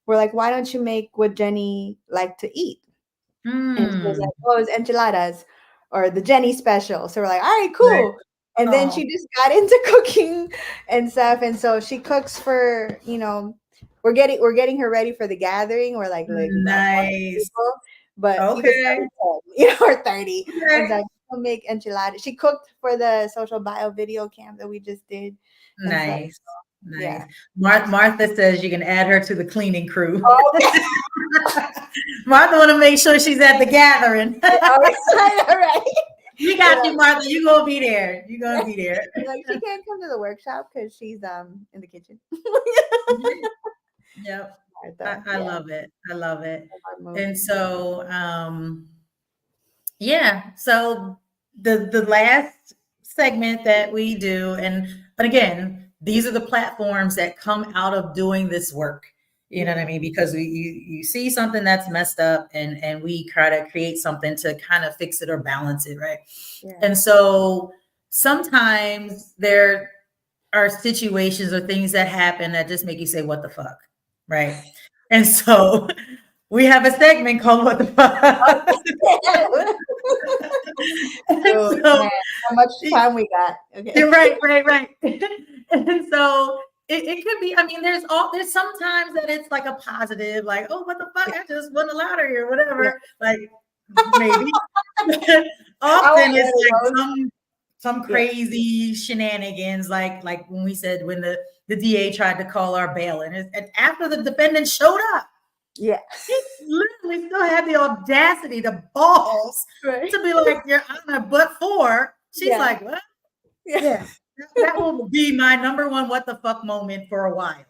We're like, why don't you make what Jenny liked to eat? And she was mm, like, oh, it's enchiladas or the Jenny special. So we're like, all right, right. cool. And then Oh, she just got into cooking and stuff. And so she cooks for, you know, we're getting her ready for the gathering. We're like about 20 nice. people, but you could Okay, start with 10, you know, or 30. And okay. so also make enchiladas. She cooked for the social bio video camp that we just did. And stuff. Nice. Nice. Yeah. Martha says you can add her to the cleaning crew. Okay. Martha want to make sure she's at the gathering. All right. We got you, Martha. You're going to be there. You're going to be there. Like, she can't come to the workshop because she's in the kitchen. Yep. Martha, I love it. I love it. Our And movie. so, yeah. So the last segment that we do, but again, these are the platforms that come out of doing this work. You know what I mean? Because you see something that's messed up, and we try to create something to kind of fix it or balance it, right? Yeah. And so sometimes there are situations or things that happen that just make you say, "What the fuck?" Right? And so we have a segment called "What the Fuck." Oh, So, man, how much time we got? Okay. right. And so it could be, I mean, there's sometimes that it's like a positive, like, oh, what the fuck, I just won the lottery or whatever. Like, maybe. Often it's like some crazy shenanigans, like when we said when the DA tried to call our bail, and after the defendant showed up. Yeah. He literally still had the audacity, the balls to be like, "Your Honor, but for." She's like, "What?" Yeah. That will be my number one what the fuck moment for a while.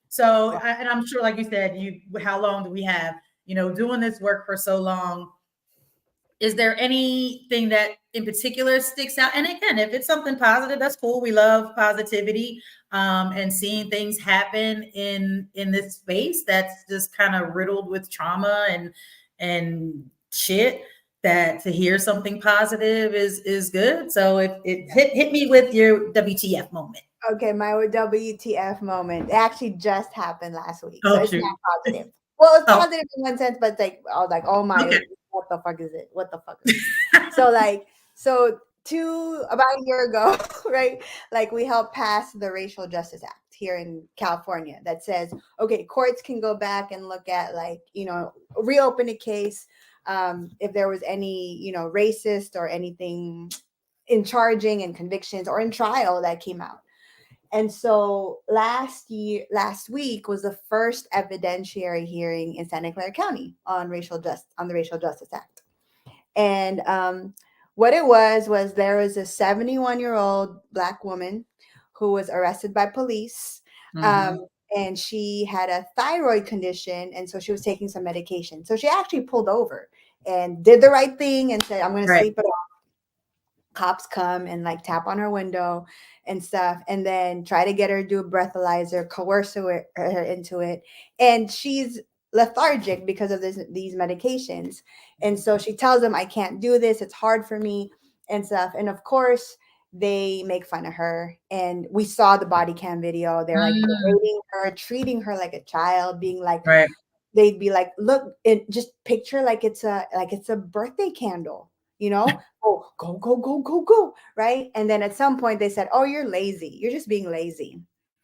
So, and I'm sure, like you said, how long do we have, doing this work for so long? Is there anything that in particular sticks out? And again, if it's something positive, that's cool. We love positivity, and seeing things happen in this space that's just kind of riddled with trauma and shit. That to hear something positive is good. So it hit me with your WTF moment. Okay, my WTF moment actually just happened last week. Oh, so it's shoot. not positive. Well, it's positive in one sense, but it's like I was like, oh my, Okay. what the fuck is it? What the fuck is it? So about a year ago, right? Like we helped pass the Racial Justice Act here in California that says, okay, courts can go back and look at reopen a case if there was any, racist or anything in charging and convictions or in trial that came out. And so last week was the first evidentiary hearing in Santa Clara County on the Racial Justice Act. And what it was there was a 71-year-old Black woman who was arrested by police. And she had a thyroid condition. And so she was taking some medication. So she actually pulled over and did the right thing and said, I'm going to sleep it off. Cops come and tap on her window and stuff, and then try to get her to do a breathalyzer, coerce her into it. And she's lethargic because of these medications. And so she tells them, I can't do this. It's hard for me and stuff. And of course, they make fun of her. And we saw the body cam video. They're berating her, treating her like a child, being like, they'd be like, look, just picture it's a birthday candle. Oh, go, right? And then at some point they said, oh, you're lazy. You're just being lazy.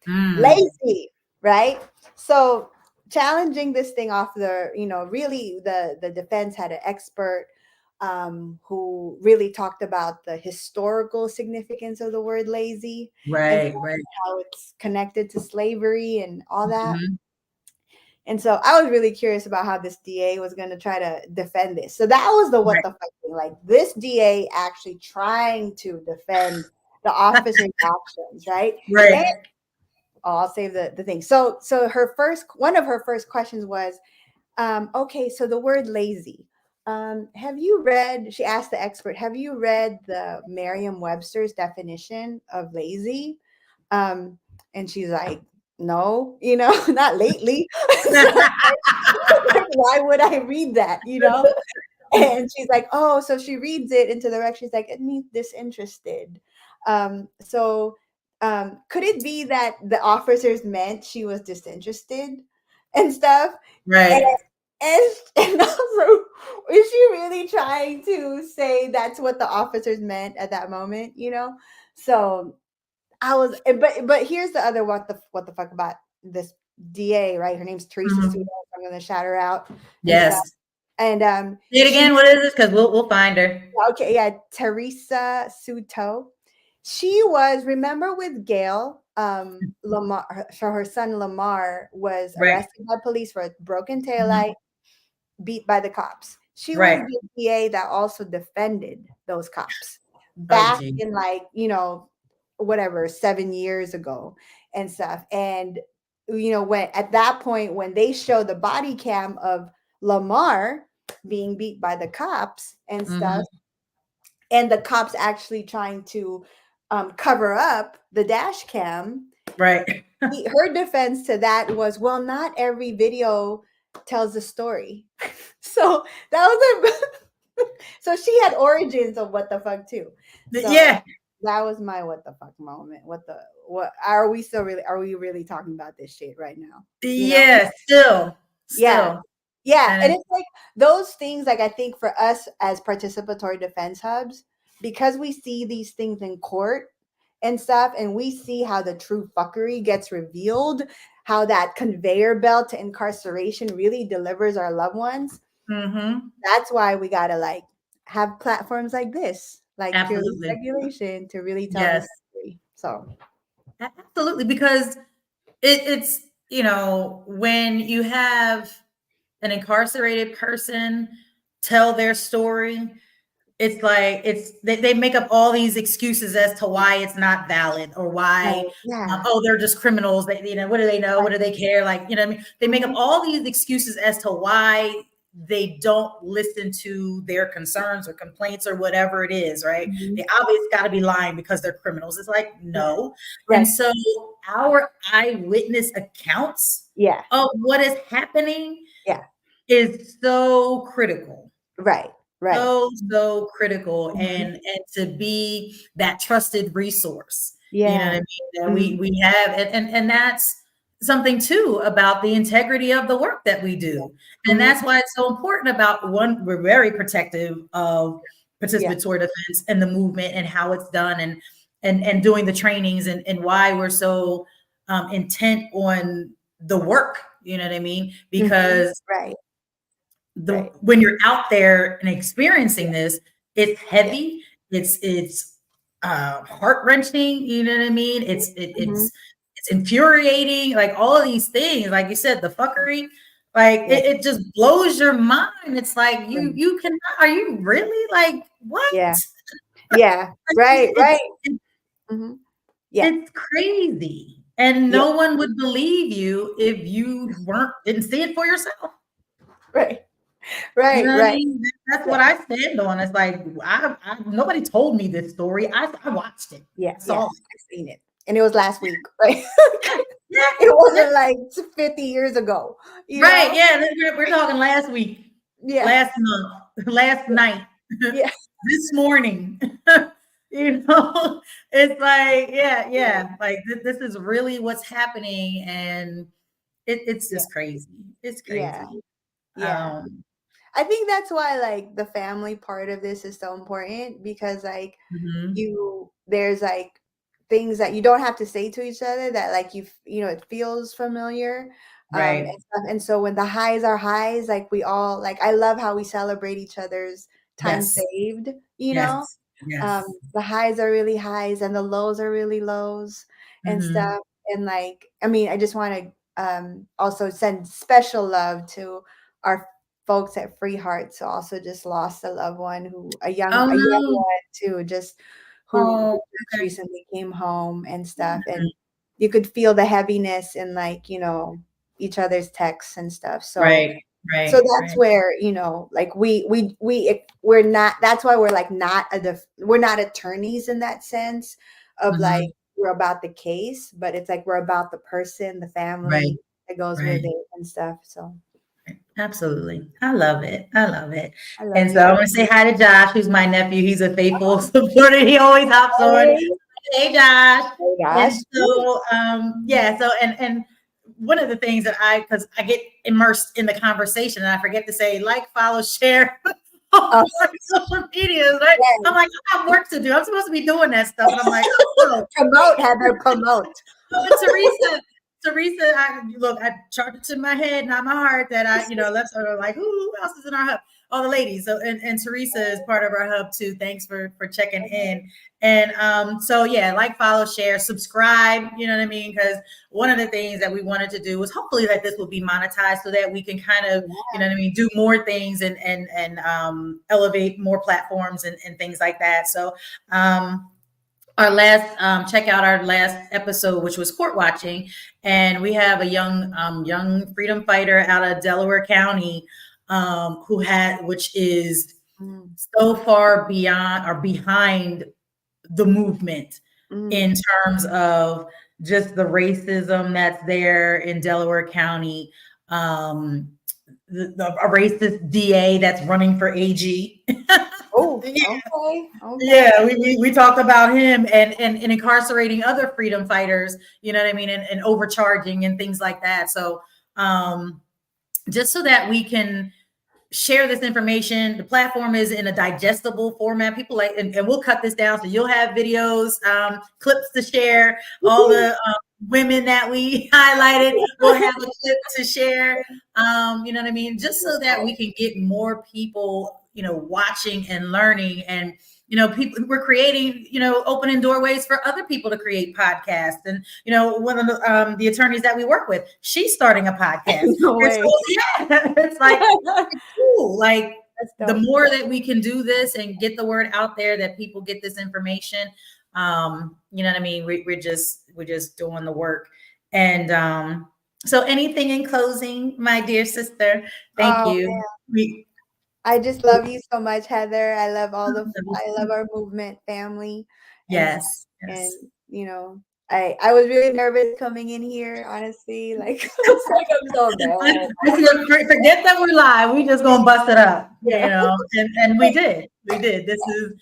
Lazy, right? So challenging this thing off really the defense had an expert who really talked about the historical significance of the word lazy. Right. How it's connected to slavery and all that. And so I was really curious about how this DA was going to try to defend this. So that was the what the fuck thing. Like this DA actually trying to defend the officer's actions, right? Right. And, I'll save the thing. So one of her first questions was, okay, so the word lazy. Have you read, she asked the expert, have you read the Merriam-Webster's definition of lazy? And she's like, no, not lately. Why would I read that, And she's like, oh, so she reads it into the rec. She's like, it means disinterested. So could it be that the officers meant she was disinterested and stuff? Right. And also, is she really trying to say that's what the officers meant at that moment, So I was, but here's the other what the fuck about this DA, right? Her name's Teresa Studo. I'm going to shout her out. Yes. And Say it again. What is this? Because we'll find her. okay, yeah, Teresa Suto. She was, remember with Gail, Lamar, so her son Lamar was Right. arrested by police for a broken taillight, beat by the cops. She was Right. the PA that also defended those cops back geez. in like, whatever, 7 years ago and stuff. And, when at that point, when they show the body cam of Lamar being beat by the cops and stuff, and the cops actually trying to cover up the dash cam. Right. Her defense to that was, well, not every video tells the story. So that was so she had origins of what the fuck too. So yeah. That was my what the fuck moment. What are we really talking about this shit right now? Yeah, still. Yeah. And it's like those things, like I think for us as participatory defense hubs, because we see these things in court and stuff, and we see how the true fuckery gets revealed, how that conveyor belt to incarceration really delivers our loved ones. That's why we gotta like have platforms like this, like Purely Speculation, to really tell the story. So absolutely, because it's when you have an incarcerated person tell their story, it's like they make up all these excuses as to why it's not valid or why they're just criminals. What do they know? What do they care? Like, what I mean? They make up all these excuses as to why they don't listen to their concerns or complaints or whatever it is, right? They obviously got to be lying because they're criminals. It's like, no. Right. And so our eyewitness accounts of what is happening is so critical. Right. So critical. And to be that trusted resource, you know what I mean? That we have, and that's something too about the integrity of the work that we do. And that's why it's so important about we're very protective of participatory defense and the movement and how it's done and doing the trainings and why we're so intent on the work, you know what I mean? Because when you're out there and experiencing this, it's heavy, it's heart-wrenching, you know what I mean? It's infuriating, like all of these things, like you said, the fuckery, like it just blows your mind. It's like you cannot, are you really like what? Right. It's crazy, and no one would believe you if you didn't see it for yourself. Right. I mean? That's what I stand on. It's like nobody told me this story. I watched it. I've seen it. And it was last week, right? It wasn't like 50 years ago. Right. Know? Yeah. We're talking last week. Yeah. Last month. Last night. Yeah. This morning. It's like, like this is really what's happening. And it's just crazy. It's crazy. Yeah. I think that's why like the family part of this is so important, because like there's like things that you don't have to say to each other that like it feels familiar, right? And so when the highs are highs, like we all like, I love how we celebrate each other's time saved. The highs are really highs and the lows are really lows and stuff. And like, I mean, I just want to also send special love to our folks at Free Hearts who also just lost a loved one, a young one too, who recently came home and stuff. And you could feel the heaviness in like, each other's texts and stuff. So so that's where, like we're not, that's why we're like we're not attorneys in that sense of like we're about the case, but it's like we're about the person, the family that goes with it and stuff. So absolutely. I love it. And so I want to say hi to Josh, who's my nephew. He's a faithful supporter. He always hops on. Hey, Josh. And so, and one of the things that because I get immersed in the conversation and I forget to say, like, follow, share on social media, right? I'm like, I have work to do. I'm supposed to be doing that stuff. And I'm like, promote, Heather, promote. Teresa Teresa, I charged it to my head, not my heart, that left sort of like, who else is in our hub? All the ladies. So, and Teresa is part of our hub too. Thanks for checking in. And so yeah, like, follow, share, subscribe, you know what I mean? Because one of the things that we wanted to do was hopefully that this will be monetized so that we can kind of, you know what I mean, do more things and elevate more platforms and things like that. So our last check out our last episode, which was court watching, and we have a young freedom fighter out of Delaware County which is so far beyond or behind the movement in terms of just the racism that's there in Delaware County, a racist DA that's running for AG. Oh, yeah. Okay. Yeah, we talked about him and incarcerating other freedom fighters, you know what I mean, and overcharging and things like that. So just so that we can share this information, the platform is in a digestible format. People like, and we'll cut this down so you'll have videos, clips to share. All the women that we highlighted will have a clip to share. You know what I mean? Just so that we can get more people, watching and learning. And, people, we're creating, opening doorways for other people to create podcasts. And, one of the attorneys that we work with, she's starting a podcast. No way. So, yeah, it's like, it's cool. Like, the more that we can do this and get the word out there, that people get this information, you know what I mean? We're just doing the work. And so anything in closing, my dear sister? Thank you. I just love you so much, Heather. I love our movement family. Yes. And I was really nervous coming in here, honestly. Like, I'm so bad. Forget that we're live. We just gonna bust it up, and we did. This is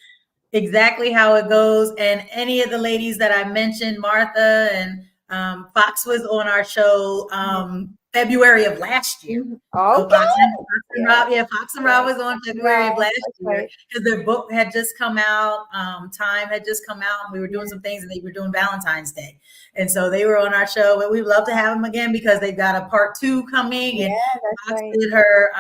exactly how it goes. And any of the ladies that I mentioned, Martha and Fox was on our show February of last year. Oh, so Fox and Rob was on February of last year because their book had just come out. Time had just come out, and we were doing some things, and they were doing Valentine's Day, and so they were on our show. But we'd love to have them again because they've got a part 2 coming, and Fox did her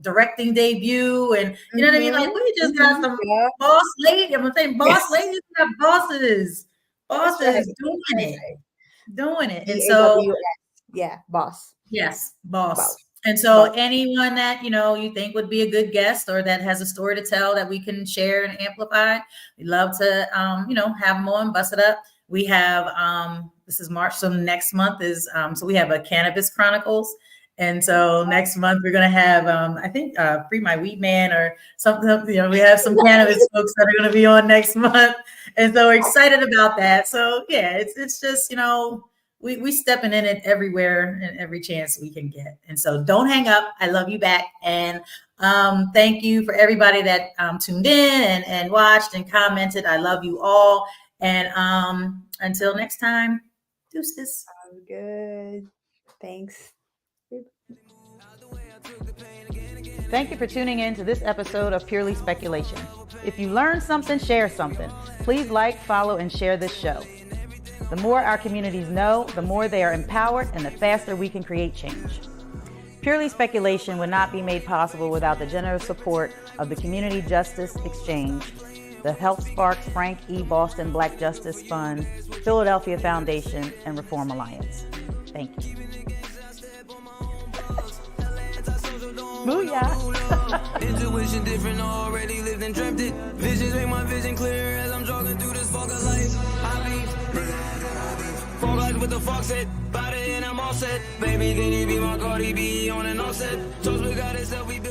directing debut, and you know what I mean. Like, we just got some boss lady. I'm gonna say boss ladies got bosses doing it, and so. Yeah, boss. Yes, boss. And so anyone that, you think would be a good guest or that has a story to tell that we can share and amplify, we'd love to, have them on, bust it up. We have, this is March. So next month is, so we have a Cannabis Chronicles. And so next month we're going to have, I think, Free My Weed Man or something, we have some cannabis folks that are going to be on next month. And so we're excited about that. So yeah, it's just, we stepping in it everywhere and every chance we can get. And so don't hang up. I love you back. And thank you for everybody that tuned in and watched and commented. I love you all. And until next time, deuces. Sounds good. Thanks. Thank you for tuning in to this episode of Purely Speculation. If you learned something, share something. Please like, follow, and share this show. The more our communities know, the more they are empowered, and the faster we can create change. Purely Speculation would not be made possible without the generous support of the Community Justice Exchange, the Health Sparks Frank E. Boston Black Justice Fund, Philadelphia Foundation, and Reform Alliance. Thank you. Booyah! Intuition different, already lived and dreamt it. Visions make my vision clear as I'm jogging through this fog of life. I be fog eyes with the fox head, body and I'm all set. Baby, can you be my Cardi B on an offset? Toast we got it, we built.